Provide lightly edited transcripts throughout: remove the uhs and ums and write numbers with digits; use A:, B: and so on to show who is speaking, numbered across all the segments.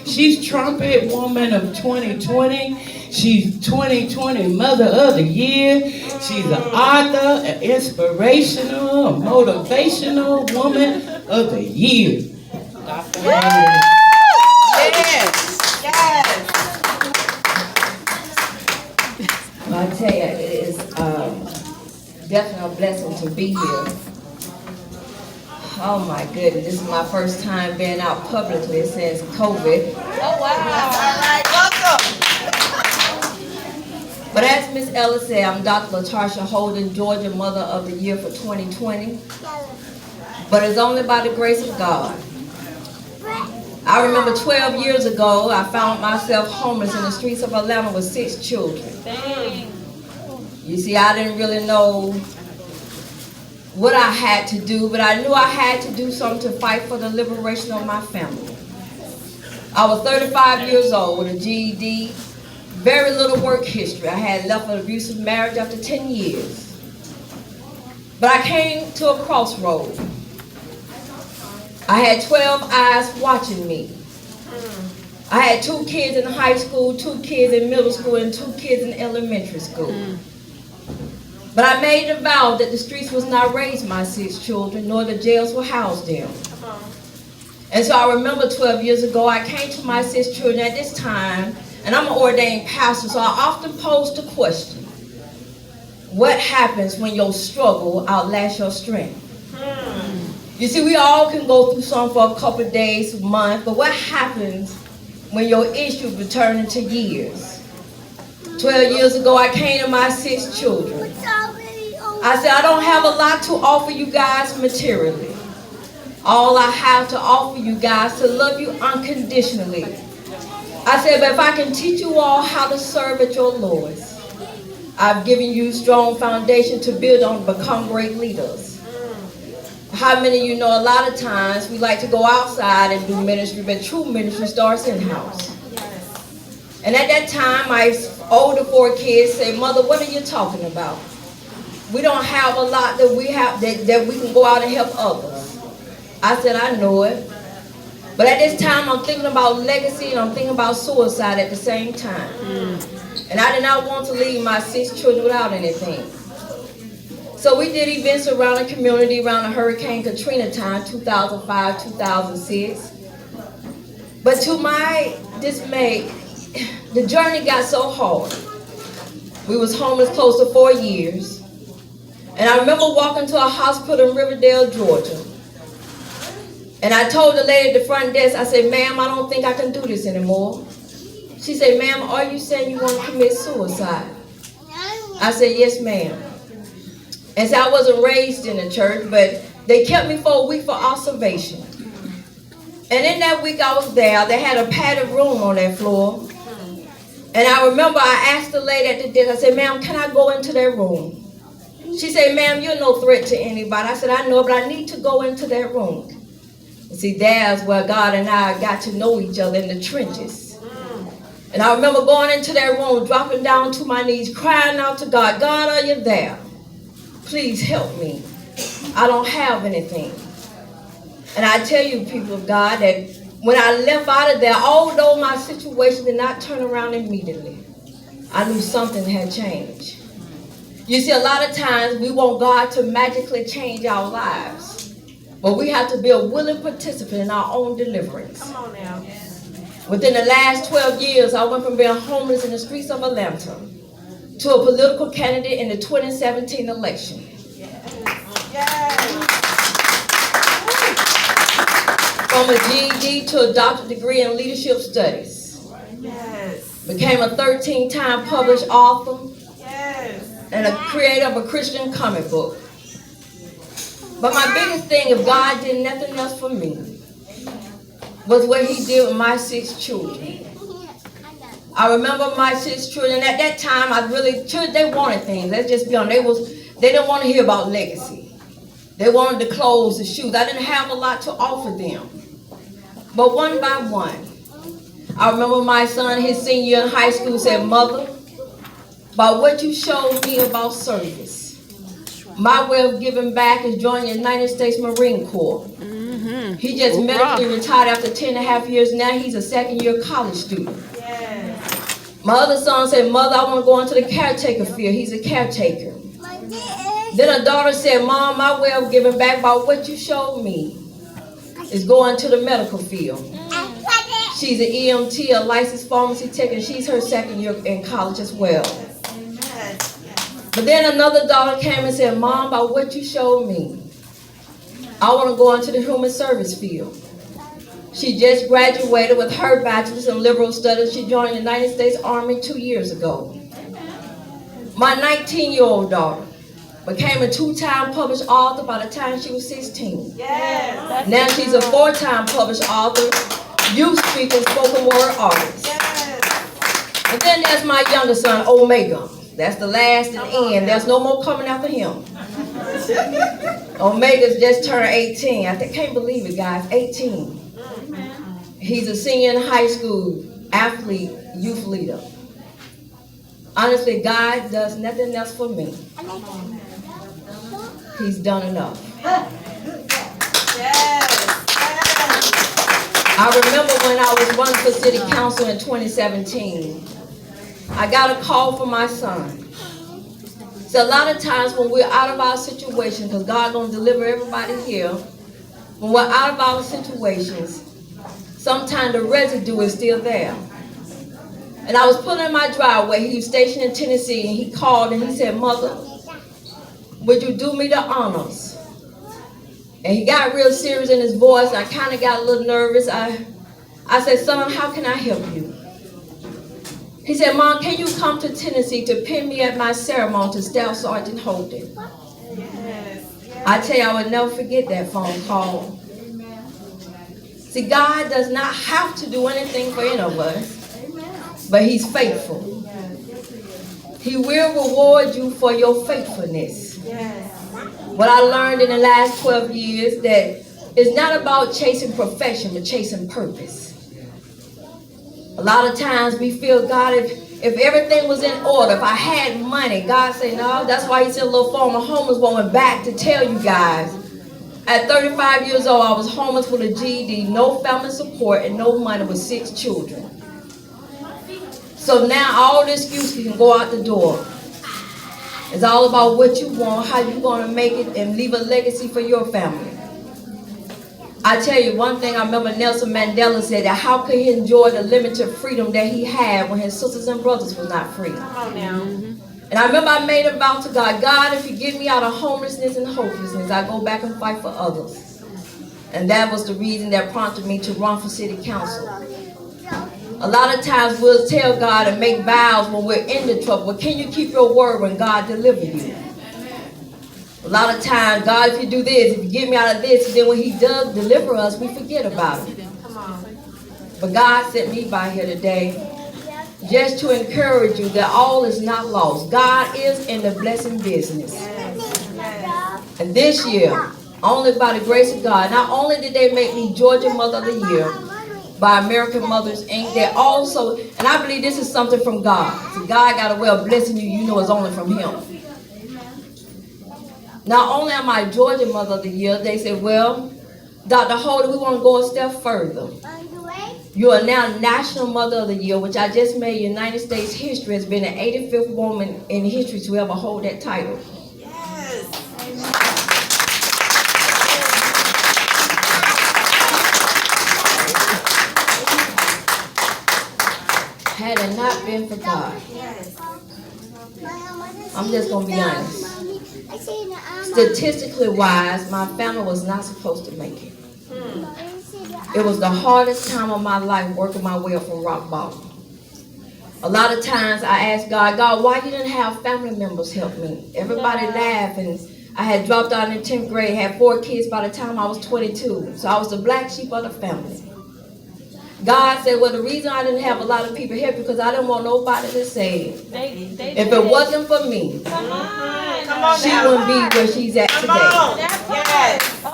A: She's trumpet woman of 2020. She's 2020 Mother of the Year. She's an author, an inspirational, a motivational woman of the year. Dr.
B: Yes. Yes.
C: Well, I tell you, it is definitely a blessing to be here. Oh my goodness, this is my first time being out publicly since COVID.
B: Oh, wow. All right, welcome.
C: But as Miss Ellis said, I'm Dr. LaTarsha Holden, Georgia Mother of the Year for 2020. But it's only by the grace of God. I remember 12 years ago, I found myself homeless in the streets of Atlanta with 6 children.
B: Dang.
C: You see, I didn't really know what I had to do, but I knew I had to do something to fight for the liberation of my family. I was 35 years old with a GED, very little work history. I had left an abusive marriage after 10 years. But I came to a crossroad. I had 12 eyes watching me. I had 2 kids in high school, 2 kids in middle school, and 2 kids in elementary school. But I made a vow that the streets would not raise my 6 children, nor the jails will house them. And so I remember 12 years ago, I came to my 6 children at this time, and I'm an ordained pastor, so I often pose the question, what happens when your struggle outlasts your strength? You see, we all can go through something for a couple of days, a month, but what happens when your issues will turn into years? 12 years ago, I came to my 6 children. I said, I don't have a lot to offer you guys materially. All I have to offer you guys to love you unconditionally. I said, but if I can teach you all how to serve at your lowest, I've given you strong foundation to build on to become great leaders. How many of you know a lot of times we like to go outside and do ministry, but true ministry starts in-house. And at that time, my older 4 kids say, Mother, what are you talking about? We don't have a lot that we have that we can go out and help others. I said, I know it. But at this time, I'm thinking about legacy and I'm thinking about suicide at the same time. And I did not want to leave my 6 children without anything. So we did events around the community around the Hurricane Katrina time, 2005, 2006. But to my dismay, the journey got so hard. We was homeless close to 4 years. And I remember walking to a hospital in Riverdale, Georgia. And I told the lady at the front desk, I said, ma'am, I don't think I can do this anymore. She said, ma'am, are you saying you want to commit suicide? I said, yes, ma'am. And so I wasn't raised in the church, but they kept me for a week for observation. And in that week I was there, they had a padded room on that floor. And I remember I asked the lady at the desk, I said, ma'am, can I go into that room? She said, ma'am, you're no threat to anybody. I said, I know, but I need to go into that room. You see, there's where God and I got to know each other in the trenches. And I remember going into that room, dropping down to my knees, crying out to God, God, are you there? Please help me. I don't have anything. And I tell you, people of God, that when I left out of there, although my situation did not turn around immediately, I knew something had changed. You see, a lot of times we want God to magically change our lives, but we have to be a willing participant in our own deliverance.
B: Come on now.
C: Within the last 12 years, I went from being homeless in the streets of Atlanta to a political candidate in the 2017 election. From a GED to a doctorate degree in leadership studies. Became a 13-time published author and a creator of a Christian comic book. But my biggest thing, if God did nothing else for me, was what he did with my 6 children. I remember my 6 children. At that time, they wanted things. Let's just be honest. They didn't want to hear about legacy. They wanted the clothes, the shoes. I didn't have a lot to offer them. But one by one, I remember my son, his senior year in high school, said, Mother, by what you showed me about service, my way of giving back is joining the United States Marine Corps. He just medically retired after 10 and a half years. Now he's a second-year college student. My other son said, Mother, I want to go into the caretaker field. He's a caretaker. Then a daughter said, Mom, my way of giving back by what you showed me is going to the medical field. She's an EMT, a licensed pharmacy tech, and she's her second year in college as well. But then another daughter came and said, Mom, by what you showed me, I want to go into the human service field. She just graduated with her bachelor's in liberal studies. She joined the United States Army 2 years ago. My 19-year-old daughter became a 2-time published author by the time she was 16. Now she's a 4-time published author, youth speaker, spoken word artist. And then there's my younger son, Omega. That's the last and end. There's no more coming after him. Omega's just turned 18. I can't believe it, guys. 18. He's a senior in high school, athlete, youth leader. Honestly, God does nothing else for me. He's done enough. I remember when I was running for city council in 2017, I got a call from my son. So a lot of times when we're out of our situation, because God gonna deliver everybody here, when we're out of our situations, sometimes the residue is still there. And I was pulling in my driveway. He was stationed in Tennessee, and he called and he said, Mother, would you do me the honors? And he got real serious in his voice. I kind of got a little nervous. I said, Son, how can I help you? He said, Mom, can you come to Tennessee to pin me at my ceremony to Staff Sergeant Holden? I tell you, I would never forget that phone call. See, God does not have to do anything for any of us, but He's faithful. He will reward you for your faithfulness. What I learned in the last 12 years, that it's not about chasing perfection, but chasing purpose. A lot of times we feel, God, if everything was in order, if I had money, God said, no. That's why He sent a little former homeless woman back to tell you guys. At 35 years old, I was homeless with a GED, no family support, and no money with 6 children. So now all the excuses can go out the door. It's all about what you want, how you're going to make it, and leave a legacy for your family. I tell you one thing, I remember Nelson Mandela said that how could he enjoy the limited freedom that he had when his sisters and brothers were not free? Come on now. And I remember I made a vow to God, God, if you get me out of homelessness and hopelessness, I go back and fight for others. And that was the reason that prompted me to run for city council. A lot of times we'll tell God and make vows when we're in the trouble. But can you keep your word when God delivers you? A lot of times, God, if you do this, if you get me out of this, and then when He does deliver us, we forget about it. But God sent me by here today just to encourage you that all is not lost. God is in the blessing business. And this year, only by the grace of God, not only did they make me Georgia Mother of the Year by American Mothers Inc., they also, and I believe this is something from God. See, God got a way of blessing you, you know it's only from Him. Not only am I Georgia Mother of the Year, they said, well, Dr. Holder, we want to go a step further. You are now National Mother of the Year, which I just made United States history, has been the 85th woman in history to ever hold that title.
B: Yes.
C: Had it not been for God, I'm just going to be honest. Statistically wise, my family was not supposed to make it. It was the hardest time of my life working my way up from rock bottom. A lot of times I asked God, God, why you didn't have family members help me? Everybody laughed, and I had dropped out in 10th grade, had 4 kids by the time I was 22. So I was the black sheep of the family. God said, well, the reason I didn't have a lot of people here because I didn't want nobody to say, if it wasn't for me, she wouldn't be where she's at today.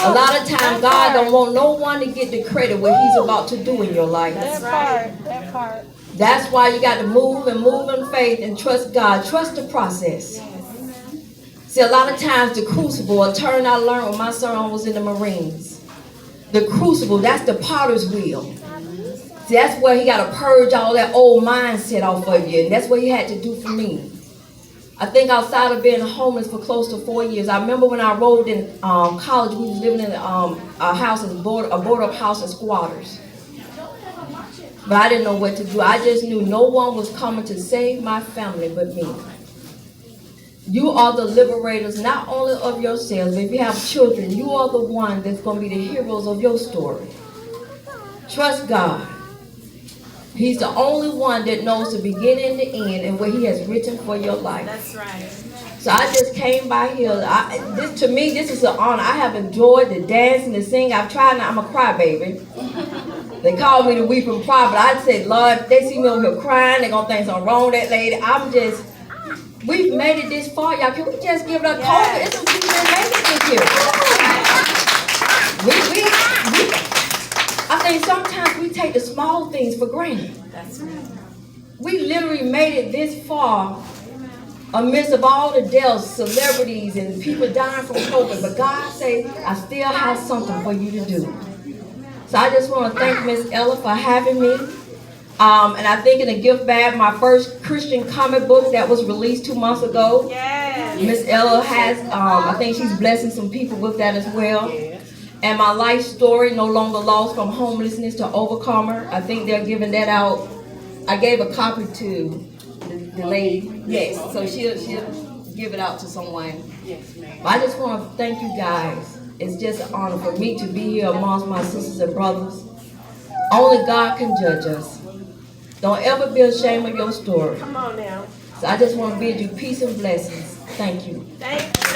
C: A lot of times, God don't want no one to get the credit what He's about to do in your life.
B: That part.
C: That's why you got to move in faith and trust God. Trust the process. See, a lot of times the crucible, a turn I learned when my son was in the Marines. the crucible, that's the potter's wheel. See, that's where he got to purge all that old mindset off of you. And that's what he had to do for me. I think outside of being homeless for close to 4 years, I remember when I enrolled in college, we was living in a house, a board-up house of squatters. But I didn't know what to do. I just knew no one was coming to save my family but me. You are the liberators not only of yourselves, but if you have children, you are the one that's going to be the heroes of your story. Trust God. He's the only one that knows the beginning and the end and what he has written for your life.
B: That's right.
C: So I just came by here. To me, this is an honor. I have enjoyed the dance and the sing. I've tried. I'm a crybaby. They call me the weeping prophet. I said, Lord, if they see me over here crying, they're going to think something wrong with that lady. We've made it this far, y'all. Can we just give it a call? It's some people that made it this year. I think sometimes we take the small things for granted.
B: That's right.
C: We literally made it this far amidst of all the deaths, celebrities, and people dying from COVID. But God said, I still have something for you to do. So I just want to thank Miss Ella for having me. And I think in a gift bag, my first Christian comic book that was released 2 months ago.
B: Yes.
C: Miss Ella has, I think she's blessing some people with that as well. And my life story, No Longer Lost from Homelessness to Overcomer. I think they're giving that out. I gave a copy to the lady. Yes, so she'll give it out to someone.
B: Yes, ma'am.
C: But I just want to thank you guys. It's just an honor for me to be here amongst my sisters and brothers. Only God can judge us. Don't ever be ashamed of your story.
B: Come on now.
C: So I just want to bid you peace and blessings. Thank you.
B: Thank you.